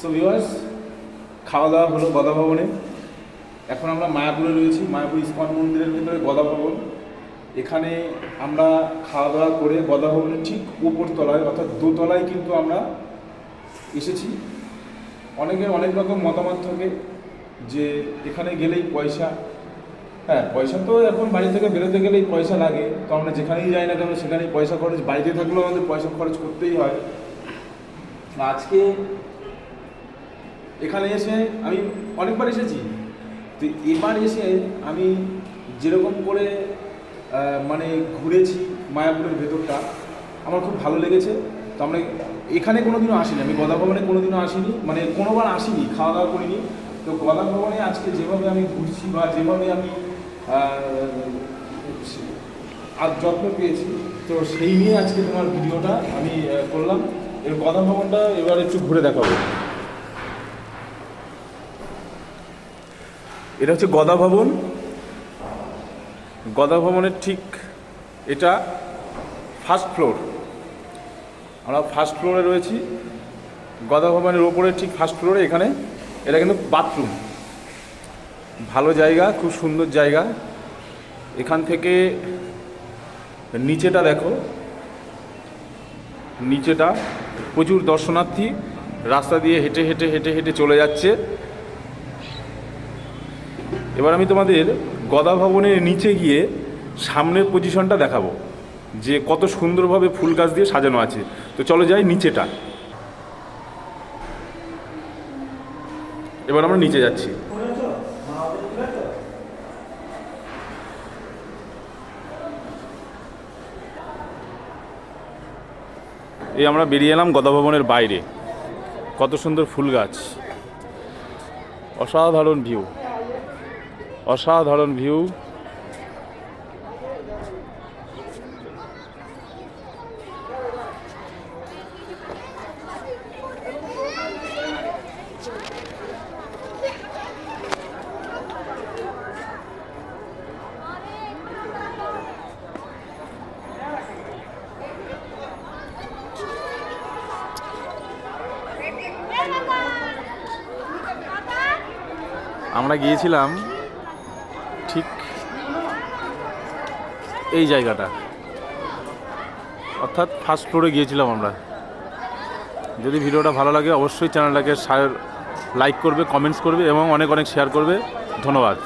So viewers, খাওয়া দাওয়া হলো গদা ভবনে। এখন আমরা মায়াপুরে রয়েছি, মায়াপুর ইস্কন মন্দিরের ভিতরে গদা ভবন। এখানে আমরা খাওয়া দাওয়া করে গদা ভবনের ঠিক উপর তলায় অর্থাৎ দোতলায় কিন্তু আমরা এসেছি। অনেকের অনেক রকম মতামত থাকে যে এখানে গেলেই পয়সা, হ্যাঁ পয়সা তো এখন বাড়ি থেকে বেরোতে গেলেই পয়সা লাগে, তো আমরা যেখানেই যাই না কেন সেখানেই পয়সা খরচ, বাড়িতে থাকলেও আমাদের পয়সা খরচ করতেই হয়। আজকে এখানে এসে আমি অনেকবার এসেছি, তো এবার এসে আমি যেরকম করে মানে ঘুরেছি মায়াপুরের ভেতরটা আমার খুব ভালো লেগেছে। তো আমরা এখানে কোনোদিনও আসিনি, আমি গদা ভবনে কোনোদিনও আসিনি, মানে কোনোবার আসিনি, খাওয়া দাওয়া করিনি। তো গদা ভবনে আজকে যেভাবে আমি ঘুরছি বা যেভাবে আমি আর যত্ন পেয়েছি, তো সেই নিয়ে আজকে তোমার ভিডিওটা আমি করলাম। এর গদা ভবনটা এবার একটু ঘুরে দেখাবো। এটা হচ্ছে গদা ভবন। গদা ভবনের ঠিক এটা ফার্স্ট ফ্লোর, আমরা ফার্স্ট ফ্লোরে রয়েছি। গদা ভবনের ওপরে ঠিক ফার্স্ট ফ্লোরে এখানে এটা কিন্তু বাথরুম, ভালো জায়গা, খুব সুন্দর জায়গা। এখান থেকে নিচেটা দেখো, নিচেটা প্রচুর দর্শনার্থী রাস্তা দিয়ে হেঁটে হেঁটে হেঁটে হেঁটে চলে যাচ্ছে। এবার আমি তোমাদের গদা ভবনের নিচে গিয়ে সামনের পজিশনটা দেখাবো যে কত সুন্দরভাবে ফুল গাছ দিয়ে সাজানো আছে। তো চলো যাই নিচেটা। এবার আমরা নিচে যাচ্ছি। এই আমরা বেরিয়ে এলাম গদা ভবনের বাইরে, কত সুন্দর ফুল গাছ, অসাধারণ ভিউ, অসাধারণ ভিউ। আমরা গিয়েছিলাম ঠিক এই জায়গাটা, অর্থাৎ ফার্স্ট ফ্লোরে গিয়েছিলাম আমরা। যদি ভিডিওটা ভালো লাগে অবশ্যই চ্যানেলটাকে লাইক করবে, কমেন্টস করবে এবং অনেক অনেক শেয়ার করবে। ধন্যবাদ।